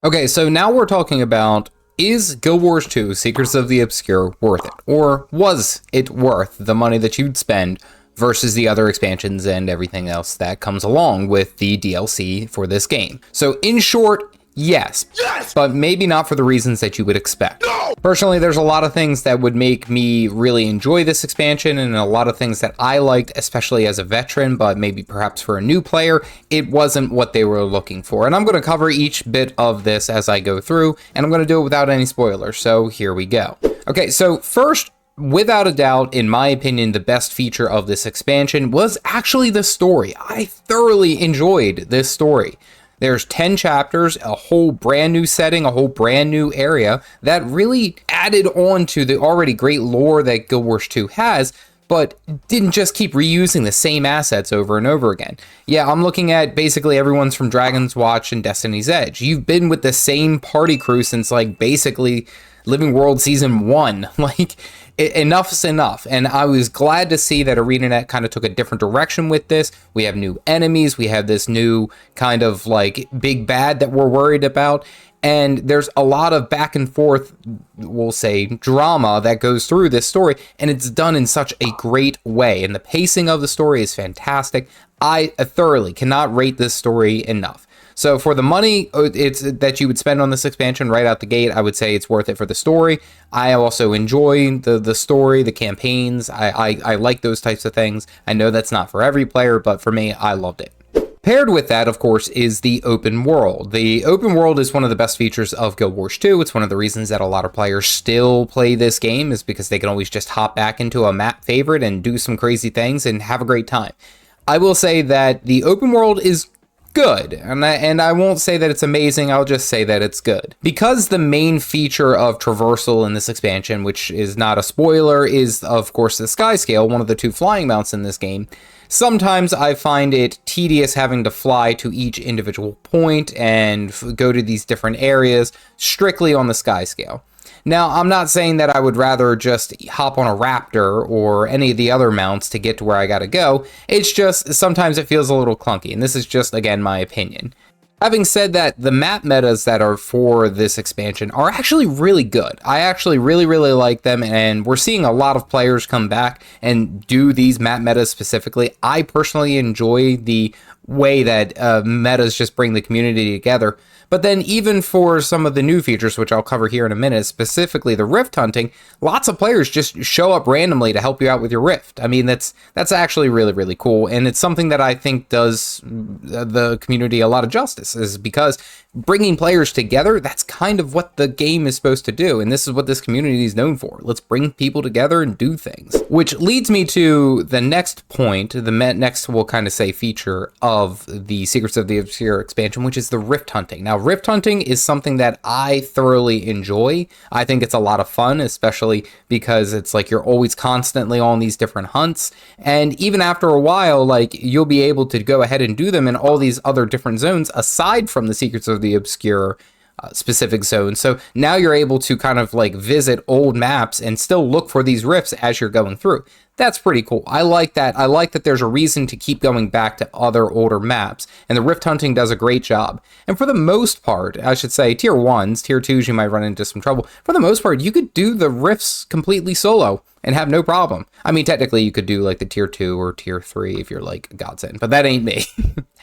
Okay, so now we're talking about, is Guild Wars 2 Secrets of the Obscure worth it? Or was it worth the money that you'd spend versus the other expansions and everything else that comes along with the DLC for this game? So in short, yes, but maybe not for the reasons that you would expect. No! Personally, there's a lot of things that would make me really enjoy this expansion, and a lot of things that I liked, especially as a veteran, but maybe perhaps for a new player, it wasn't what they were looking for. And I'm going to cover each bit of this as I go through, and I'm going to do it without any spoilers, so here we go. Okay, so first, without a doubt, in my opinion, the best feature of this expansion was actually the story. I thoroughly enjoyed this story. There's 10 chapters, a whole brand new setting, a whole brand new area that really added on to the already great lore that Guild Wars 2 has, but didn't just keep reusing the same assets over and over again. Yeah, I'm looking at basically everyone's from Dragon's Watch and Destiny's Edge. You've been with the same party crew since like basically Living World Season 1. Like, enough's enough. And I was glad to see that ArenaNet kind of took a different direction with this. We have new enemies. We have this new kind of like big bad that we're worried about. And there's a lot of back and forth, we'll say, drama that goes through this story. And it's done in such a great way. And the pacing of the story is fantastic. I thoroughly cannot rate this story enough. So for the money that you would spend on this expansion right out the gate, I would say it's worth it for the story. I also enjoy the story, the campaigns. I like those types of things. I know that's not for every player, but for me, I loved it. Paired with that, of course, is the open world. The open world is one of the best features of Guild Wars 2. It's one of the reasons that a lot of players still play this game, is because they can always just hop back into a map favorite and do some crazy things and have a great time. I will say that the open world is good, and I won't say that it's amazing, I'll just say that it's good. Because the main feature of traversal in this expansion, which is not a spoiler, is of course the sky scale, one of the two flying mounts in this game, sometimes I find it tedious having to fly to each individual point and go to these different areas strictly on the sky scale. Now, I'm not saying that I would rather just hop on a Raptor or any of the other mounts to get to where I gotta go. It's just, sometimes it feels a little clunky, and this is just, again, my opinion. Having said that, the map metas that are for this expansion are actually really good. I actually really like them, and we're seeing a lot of players come back and do these map metas specifically. I personally enjoy the way that metas just bring the community together. But then even for some of the new features, which I'll cover here in a minute, specifically the rift hunting, lots of players just show up randomly to help you out with your rift. I mean, that's actually really cool, and it's something that I think does the community a lot of justice, is because bringing players together, that's kind of what the game is supposed to do, and this is what this community is known for. Let's bring people together and do things. Which leads me to the next point, the next, we'll kind of say, feature of the Secrets of the Obscure expansion, which is the rift hunting. Now, rift hunting is something that I thoroughly enjoy. I think it's a lot of fun, especially because it's like you're always constantly on these different hunts, and even after a while, like, you'll be able to go ahead and do them in all these other different zones aside from the Secrets of the Obscure specific zones. So now you're able to kind of like visit old maps and still look for these rifts as you're going through. That's pretty cool. I like that. I like that there's a reason to keep going back to other older maps, and the rift hunting does a great job. And for the most part, I should say, tier 1s, tier 2s, you might run into some trouble. For the most part, you could do the rifts completely solo and have no problem. I mean, technically you could do like the tier 2 or tier 3 if you're like Godsend, but that ain't me.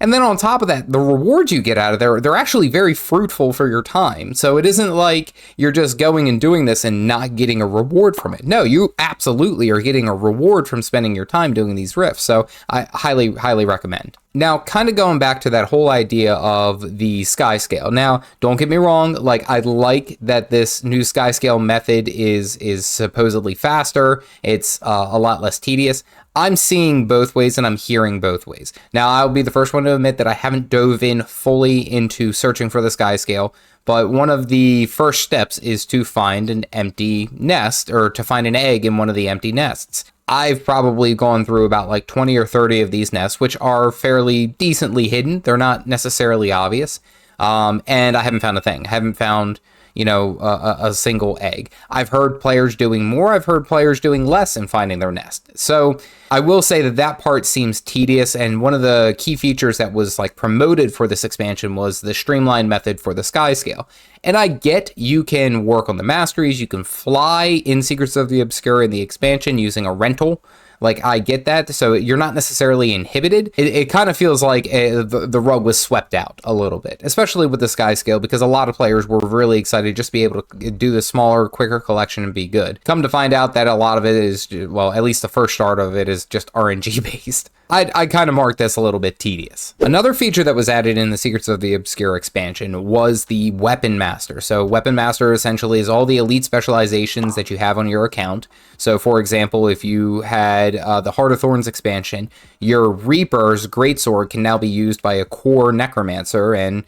And then on top of that, the rewards you get out of there, they're actually very fruitful for your time. So it isn't like you're just going and doing this and not getting a reward from it. No, you absolutely are getting a reward from spending your time doing these rifts. So I highly recommend. Now, kind of going back to that whole idea of the sky scale. Now, don't get me wrong, like, I like that this new sky scale method is supposedly faster. It's a lot less tedious. I'm seeing both ways and I'm hearing both ways. Now, I'll be the first one to admit that I haven't dove in fully into searching for the sky scale, but one of the first steps is to find an empty nest, or to find an egg in one of the empty nests. I've probably gone through about like 20 or 30 of these nests, which are fairly decently hidden. They're not necessarily obvious. And I haven't found a thing. I haven't found, you know, a single egg. I've heard players doing more. I've heard players doing less in finding their nest. So I will say that that part seems tedious. And one of the key features that was like promoted for this expansion was the streamlined method for the sky scale. And I get you can work on the masteries. You can fly in Secrets of the Obscure in the expansion using a rental. Like, I get that, so you're not necessarily inhibited. It kind of feels like the rug was swept out a little bit, especially with the sky scale, because a lot of players were really excited just to be able to do the smaller, quicker collection and be good. Come to find out that a lot of it is, well, at least the first start of it is just RNG based. I kind of marked this a little bit tedious. Another feature that was added in the Secrets of the Obscure expansion was the Weaponmaster. So Weaponmaster essentially is all the elite specializations that you have on your account. So for example, if you had the Heart of Thorns expansion, your Reaper's Greatsword can now be used by a core Necromancer, and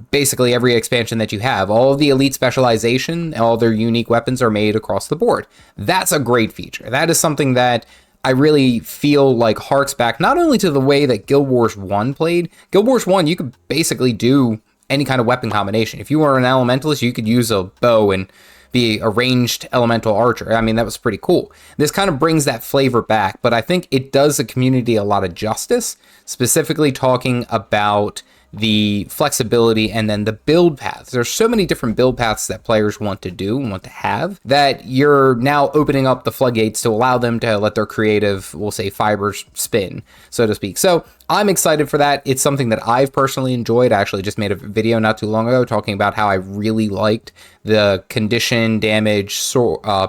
basically every expansion that you have, all of the elite specialization, all their unique weapons are made across the board. That's a great feature. That is something that I really feel like harks back not only to the way that Guild Wars 1 played. Guild Wars 1, you could basically do any kind of weapon combination. If you were an elementalist, you could use a bow and be a ranged elemental archer. I mean, that was pretty cool. This kind of brings that flavor back, but I think it does the community a lot of justice, specifically talking about the flexibility and then the build paths. There's so many different build paths that players want to do and want to have that you're now opening up the floodgates to allow them to let their creative, we'll say, fibers spin, so to speak. So I'm excited for that. It's something that I've personally enjoyed. I actually just made a video not too long ago talking about how I really liked the condition damage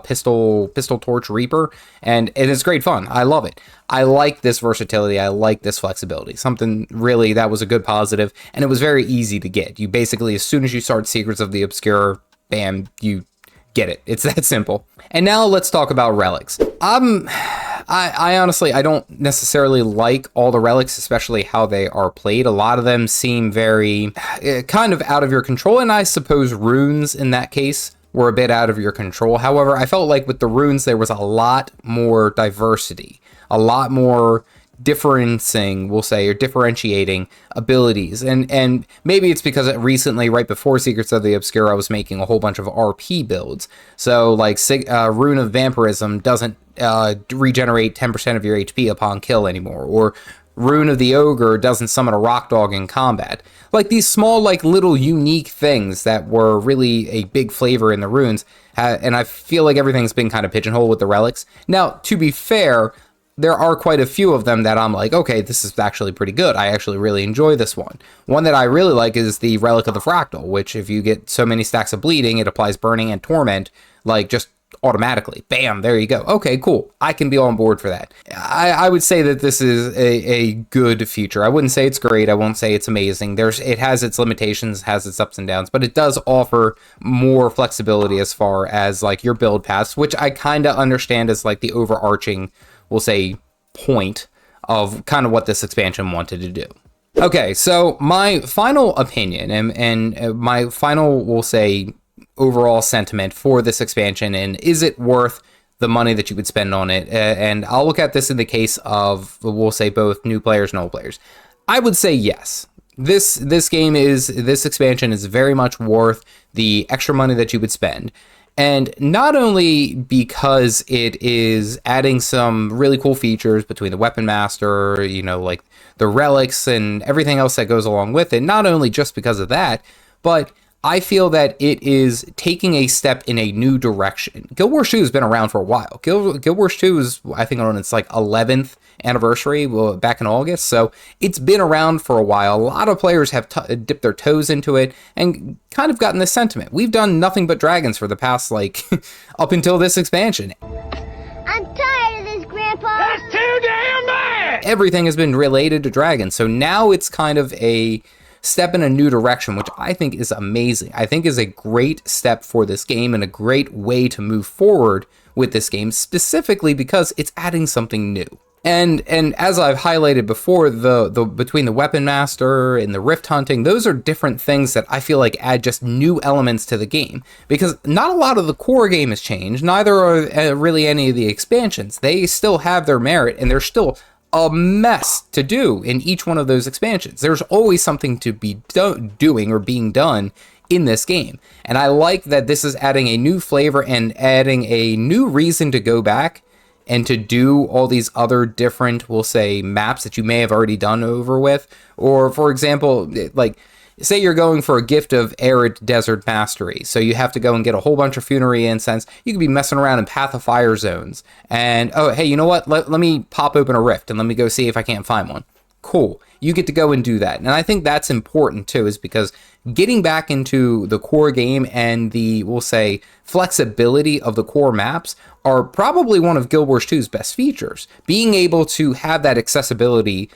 pistol torch Reaper, and it is great fun. I love it. I like this versatility. I like this flexibility. Something really that was a good positive, and it was very easy to get. You basically, as soon as you start Secrets of the Obscure, bam, you get it. It's that simple. And now let's talk about relics. I honestly, I don't necessarily like all the relics, especially how they are played. A lot of them seem very kind of out of your control, and I suppose runes in that case were a bit out of your control. However, I felt like with the runes, there was a lot more diversity, a lot more differencing, we'll say, or differentiating abilities. And maybe it's because recently, right before Secrets of the Obscure, I was making a whole bunch of RP builds. So like Rune of Vampirism doesn't regenerate 10% of your HP upon kill anymore, or Rune of the Ogre doesn't summon a rock dog in combat. Like these small, like little unique things that were really a big flavor in the runes. And I feel like everything's been kind of pigeonholed with the relics. Now, to be fair, there are quite a few of them that I'm like, okay, this is actually pretty good. I actually really enjoy this one. One that I really like is the Relic of the Fractal, which if you get so many stacks of bleeding, it applies Burning and Torment, like just automatically. Bam, there you go. Okay, cool. I can be on board for that. I would say that this is a good feature. I wouldn't say it's great. I won't say it's amazing. It has its limitations, has its ups and downs, but it does offer more flexibility as far as like your build paths, which I kind of understand as like the overarching, we'll say, point of kind of what this expansion wanted to do. Okay, so my final opinion and my final, we'll say, overall sentiment for this expansion, and is it worth the money that you would spend on it? And I'll look at this in the case of, we'll say, both new players and old players. I would say yes. This expansion is very much worth the extra money that you would spend. And not only because it is adding some really cool features between the Weaponmaster, you know, like the relics and everything else that goes along with it, not only just because of that, but I feel that it is taking a step in a new direction. Guild Wars 2 has been around for a while. Guild Wars 2 is, I think, on its like 11th anniversary, back in August. So it's been around for a while. A lot of players have dipped their toes into it and kind of gotten this sentiment. We've done nothing but dragons for the past, like, up until this expansion. I'm tired of this, Grandpa. That's too damn bad! Everything has been related to dragons. So now it's kind of a step in a new direction, which I think is amazing. I think is a great step for this game and a great way to move forward with this game, specifically because it's adding something new. And as I've highlighted before, the between the Weaponmaster and the Rift Hunting, those are different things that I feel like add just new elements to the game. Because not a lot of the core game has changed, neither are really any of the expansions. They still have their merit, and there's still a mess to do in each one of those expansions. There's always something to be doing or being done in this game. And I like that this is adding a new flavor and adding a new reason to go back and to do all these other different, we'll say, maps that you may have already done over with. Or, for example, like, say you're going for a gift of arid desert mastery, so you have to go and get a whole bunch of funerary incense. You could be messing around in Path of Fire zones, and, oh, hey, you know what? Let me pop open a rift and let me go see if I can't find one. Cool. You get to go and do that. And I think that's important too, is because getting back into the core game and the, we'll say, flexibility of the core maps are probably one of Guild Wars 2's best features. Being able to have that accessibility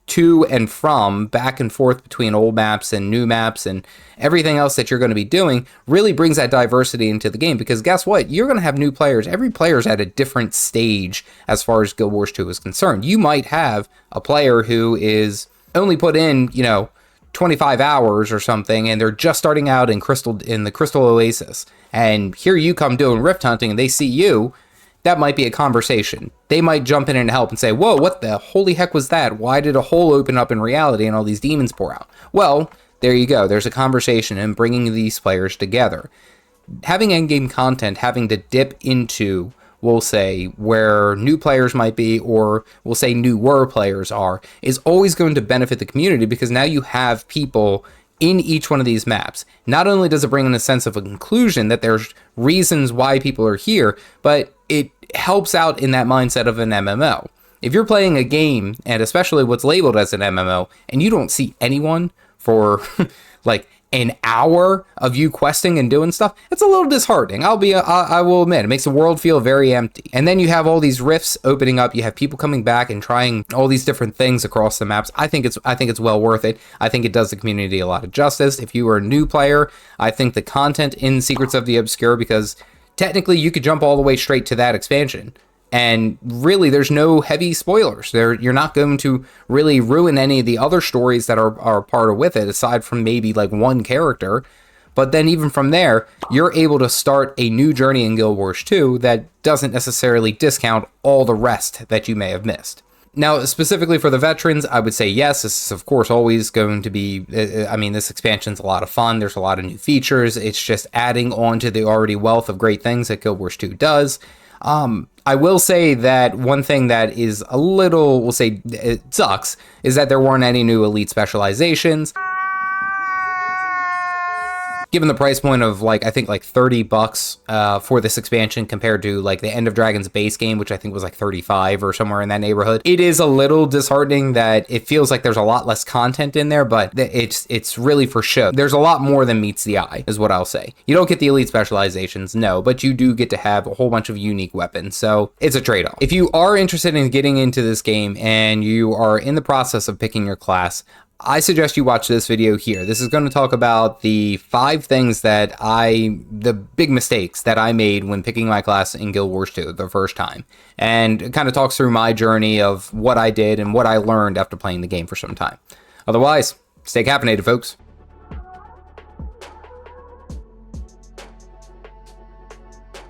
to and from, back and forth between old maps and new maps and everything else that you're going to be doing really brings that diversity into the game, because guess what? You're going to have new players. Every player's at a different stage as far as Guild Wars 2 is concerned. You might have a player who is only put in, 25 hours or something, and they're just starting out in the Crystal Oasis, and here you come doing rift hunting and they see you. That might be a conversation. They might jump in and help and say, whoa, what the holy heck was that? Why did a hole open up in reality and all these demons pour out? Well, there you go. There's a conversation and bringing these players together. Having endgame content, having to dip into, we'll say, where new players might be, or we'll say newer players are, is always going to benefit the community, because now you have people in each one of these maps. Not only does it bring in a sense of a conclusion that there's reasons why people are here, but it helps out in that mindset of an MMO. If you're playing a game, and especially what's labeled as an MMO, and you don't see anyone for like an hour of you questing and doing stuff, it's a little disheartening. I will admit, it makes the world feel very empty. And then you have all these rifts opening up. You have people coming back and trying all these different things across the maps. I think it's well worth it. I think it does the community a lot of justice. If you are a new player, I think the content in Secrets of the Obscure, because technically you could jump all the way straight to that expansion, and really there's no heavy spoilers there. You're not going to really ruin any of the other stories that are part of with it, aside from maybe like one character. But then even from there, you're able to start a new journey in Guild Wars 2 that doesn't necessarily discount all the rest that you may have missed. Now, specifically for the veterans, I would say yes, this is of course always going to be, this expansion's a lot of fun. There's a lot of new features. It's just adding on to the already wealth of great things that Guild Wars 2 does. I will say that one thing that is a little, we'll say it sucks, is that there weren't any new elite specializations. Given the price point of I think $30 for this expansion compared to the End of Dragon's base game, which I think was $35 or somewhere in that neighborhood, it is a little disheartening that it feels like there's a lot less content in there, but it's really for show. There's a lot more than meets the eye, is what I'll say. You don't get the elite specializations, no, but you do get to have a whole bunch of unique weapons, so it's a trade-off. If you are interested in getting into this game and you are in the process of picking your class, I suggest you watch this video here. This is going to talk about the 5 things the big mistakes that I made when picking my class in Guild Wars 2 the first time. And it kind of talks through my journey of what I did and what I learned after playing the game for some time. Otherwise, stay caffeinated, folks.